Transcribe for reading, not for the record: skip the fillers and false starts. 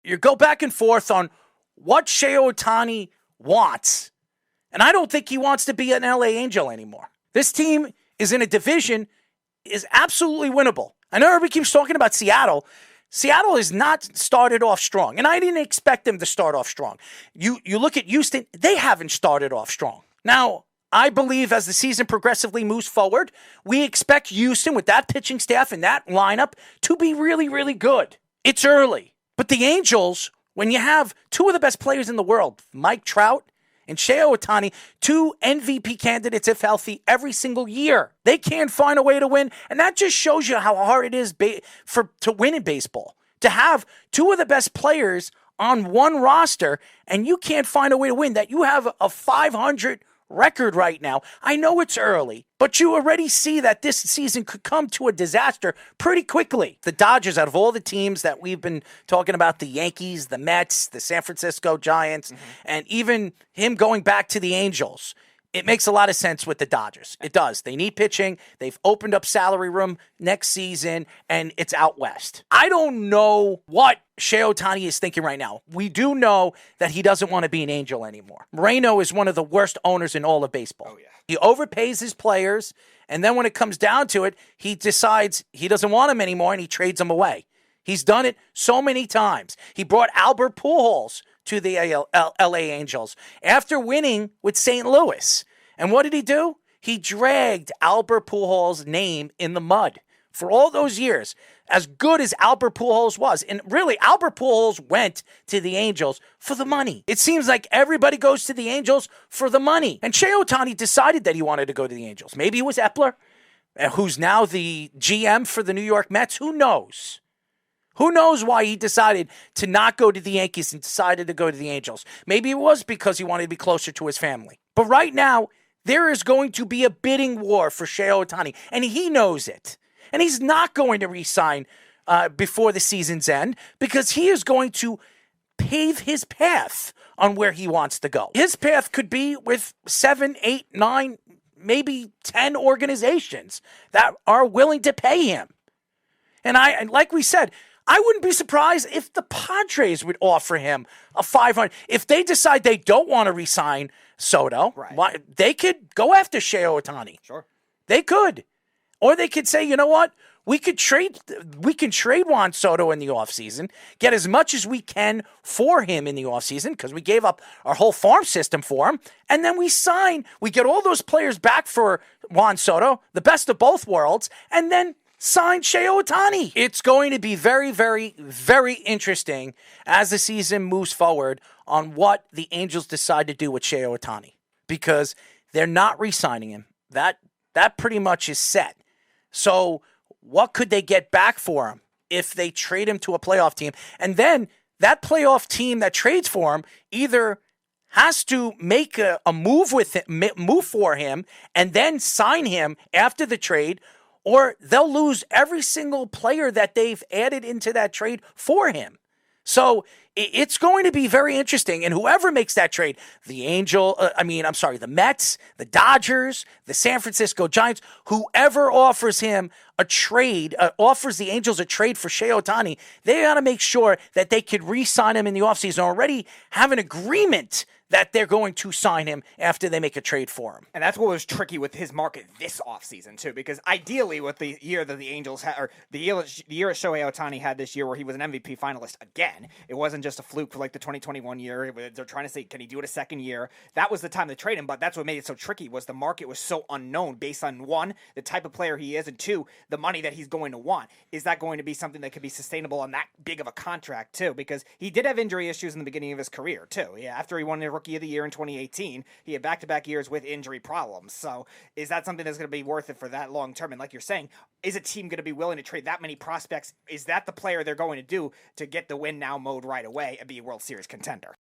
you go back and forth on what Shohei Ohtani wants. And I don't think he wants to be an LA Angel anymore. This team is in a division, is absolutely winnable. I know everybody keeps talking about Seattle. Seattle has not started off strong, and I didn't expect them to start off strong. You look at Houston, they haven't started off strong. Now, I believe as the season progressively moves forward, we expect Houston with that pitching staff and that lineup to be really, really good. It's early. But the Angels, when you have two of the best players in the world, Mike Trout and Shohei Ohtani, two MVP candidates if healthy every single year, they can't find a way to win. And that just shows you how hard it is to win in baseball. To have two of the best players on one roster and you can't find a way to win. That you have a 500 record right now. I know it's early, but you already see that this season could come to a disaster pretty quickly. The Dodgers, out of all the teams that we've been talking about, the Yankees, the Mets, the San Francisco Giants, and even him going back to the Angels, it makes a lot of sense with the Dodgers. It does. They need pitching. They've opened up salary room next season, and it's out west. I don't know what Shohei Ohtani is thinking right now. We do know that he doesn't want to be an Angel anymore. Moreno is one of the worst owners in all of baseball. Oh, yeah. He overpays his players, and then when it comes down to it, he decides he doesn't want them anymore, and he trades them away. He's done it so many times. He brought Albert Pujols to the LA Angels after winning with St. Louis. And what did he do? He dragged Albert Pujols' name in the mud for all those years. As good as Albert Pujols was, and really Albert Pujols went to the Angels for the money. It seems like everybody goes to the Angels for the money. And Shohei Ohtani decided that he wanted to go to the Angels. Maybe it was Epler, who's now the GM for the New York Mets. Who knows? Who knows why he decided to not go to the Yankees and decided to go to the Angels? Maybe it was because he wanted to be closer to his family. But right now, there is going to be a bidding war for Shohei Ohtani, and he knows it. And he's not going to re-sign before the season's end because he is going to pave his path on where he wants to go. His path could be with 7, 8, 9, maybe 10 organizations that are willing to pay him. And like we said, I wouldn't be surprised if the Padres would offer him a $500. If they decide they don't want to re-sign Soto, right, they could go after Shohei Ohtani. Sure. They could. Or they could say, you know what? We can trade Juan Soto in the offseason, get as much as we can for him in the offseason because we gave up our whole farm system for him, and then we get all those players back for Juan Soto, the best of both worlds, and then sign Shohei Ohtani. It's going to be very, very, very interesting as the season moves forward on what the Angels decide to do with Shohei Ohtani because they're not re-signing him. That pretty much is set. So what could they get back for him if they trade him to a playoff team? And then that playoff team that trades for him either has to make a move for him and then sign him after the trade, or they'll lose every single player that they've added into that trade for him. So it's going to be very interesting. And whoever makes that trade, the Mets, the Dodgers, the San Francisco Giants, whoever offers him a trade, offers the Angels a trade for Shohei Ohtani, they got to make sure that they could re-sign him in the offseason, already have an agreement that they're going to sign him after they make a trade for him. And that's what was tricky with his market this offseason, too, because ideally with the year that the Angels had, or the year Shohei Ohtani had this year where he was an MVP finalist again, it wasn't just a fluke for like the 2021 year. They're trying to say, can he do it a second year? That was the time to trade him, but that's what made it so tricky was the market was so unknown based on, one, the type of player he is, and two, the money that he's going to want. Is that going to be something that could be sustainable on that big of a contract, too? Because he did have injury issues in the beginning of his career, too. Yeah, after he won the Rookie of the Year in 2018, he had back-to-back years with injury problems. So is that something that's going to be worth it for that long term? And like you're saying, is a team going to be willing to trade that many prospects? Is that the player they're going to do to get the win now mode right away and be a World Series contender?